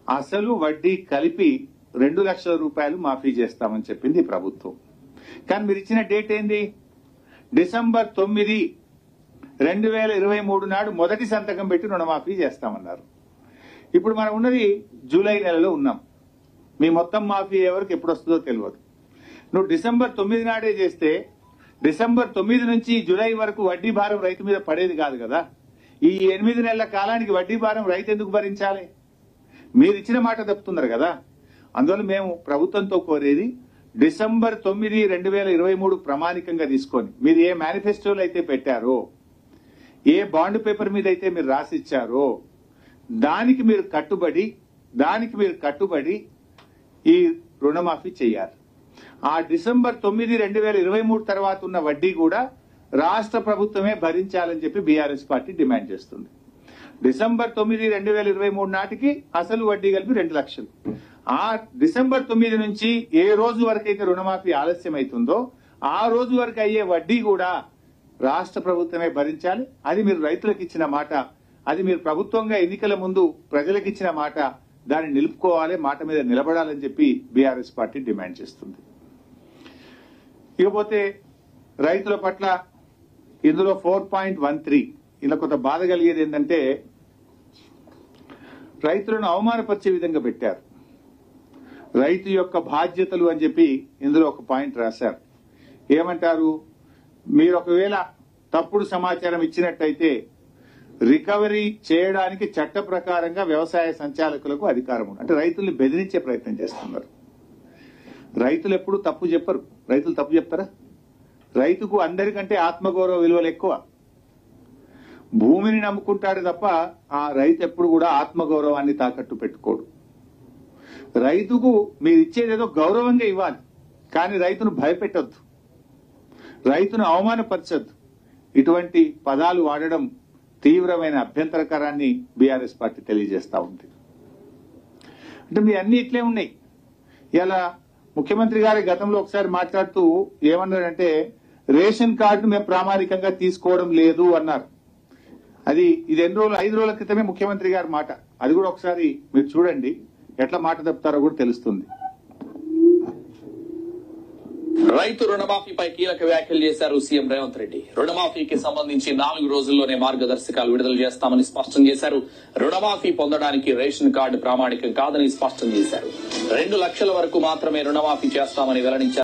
అసలు వడ్డీ కలిపి 2 లక్షల రూపాయలు మాఫీ చేస్తామని చెప్పింది ప్రభుత్వం. కానీ మీరు ఇచ్చిన డేట్ ఏంది? డిసెంబర్ 9, 2023 నాడు మొదటి సంతకం పెట్టి రుణమాఫీ చేస్తామన్నారు. ఇప్పుడు మనం ఉన్నది జూలై నెలలో ఉన్నాం. మీ మొత్తం మాఫీ ఎవరికి ఎప్పుడు వస్తుందో తెలియదు. నువ్వు డిసెంబర్ 9 నాడే చేస్తే డిసెంబర్ 9 నుంచి జూలై వరకు వడ్డీ భారం రైతు మీద పడేది కాదు కదా. ఈ 8 నెలల కాలానికి వడ్డీ భారం రైతు ఎందుకు భరించాలి? మీరు ఇచ్చిన మాట తప్పుతున్నారు కదా. అందువల్ల మేము ప్రభుత్వంతో కోరేది డిసెంబర్ 9, 2023 ప్రామాణికంగా తీసుకొని మీరు ఏ మేనిఫెస్టోలో అయితే పెట్టారో, ఏ బాండ్ పేపర్ మీద అయితే మీరు రాసిచ్చారో దానికి మీరు కట్టుబడి ఈ రుణమాఫీ చేయాలి. ఆ డిసెంబర్ 9, 2023 తర్వాత ఉన్న వడ్డీ కూడా రాష్ట్ర ప్రభుత్వమే భరించాలని చెప్పి బీఆర్ఎస్ పార్టీ డిమాండ్ చేస్తుంది. డిసెంబర్ 9, 2023 నాటికి అసలు వడ్డీ కలిపి 2 లక్షలు. ఆ డిసెంబర్ 9 నుంచి ఏ రోజు వరకు అయితే రుణమాఫీ ఆలస్యం అవుతుందో ఆ రోజు వరకు అయ్యే వడ్డీ కూడా రాష్ట్ర ప్రభుత్వమే భరించాలి. అది మీరు రైతులకు ఇచ్చిన మాట, అది మీరు ప్రభుత్వంగా ఎన్నికల ముందు ప్రజలకు ఇచ్చిన మాట. దాన్ని నిలుపుకోవాలి, మాట మీద నిలబడాలని చెప్పి బీఆర్ఎస్ పార్టీ డిమాండ్ చేస్తుంది. ఇకపోతే రైతుల పట్ల ఇందులో 4.13 ఇలా కొంత బాధ కలిగేది ఏంటంటే రైతులను అవమానపరిచే విధంగా పెట్టారు. రైతు యొక్క బాధ్యతలు అని చెప్పి ఇందులో ఒక పాయింట్ రాశారు. ఏమంటారు? మీరు ఒకవేళ తప్పుడు సమాచారం ఇచ్చినట్టయితే రికవరీ చేయడానికి చట్ట ప్రకారంగా వ్యవసాయ సంచాలకులకు అధికారం ఉంది. అంటే రైతుల్ని బెదిరించే ప్రయత్నం చేస్తున్నారు. రైతులు ఎప్పుడు తప్పు చెప్పరు. రైతులు తప్పు చెప్తారా? రైతుకు అందరికంటే ఆత్మగౌరవ విలువలు ఎక్కువ. భూమిని నమ్ముకుంటాడు తప్ప ఆ రైతు ఎప్పుడు కూడా ఆత్మగౌరవాన్ని తాకట్టు పెట్టుకోడు. రైతుకు మీరు ఇచ్చేదేదో గౌరవంగా ఇవ్వాలి, కానీ రైతును భయపెట్టొద్దు, రైతును అవమానపరచొద్దు. ఇటువంటి పదాలు వాడడం తీవ్రమైన అభ్యంతరకరాన్ని బీఆర్ఎస్ పార్టీ తెలియజేస్తా ఉంది. అంటే మీ అన్ని ఇట్లే ఉన్నాయి. ఇలా ముఖ్యమంత్రి గారి గతంలో ఒకసారి మాట్లాడుతూ ఏమన్నారంటే రేషన్ కార్డు మేము ప్రామాణికంగా తీసుకోవడం లేదు అన్నారు. ఇది 5 రోజుల క్రితమే ముఖ్యమంత్రి గారి మాట. అది కూడా ఒకసారి మీరు చూడండి, ఎట్లా మాట తప్పుతారో కూడా తెలుస్తుంది. రైతు రుణమాఫీపై కీలక వ్యాఖ్యలు చేశారు సీఎం రేవంత్ రెడ్డి. రుణమాఫీకి సంబంధించి 4 రోజుల్లోనే మార్గదర్శకాలు విడుదల చేస్తామని స్పష్టం చేశారు. రుణమాఫీ పొందడానికి రేషన్ కార్డు ప్రామాణికం కాదని స్పష్టం చేశారు. 2 లక్షల వరకు మాత్రమే రుణమాఫీ చేస్తామని వెల్లడించారు.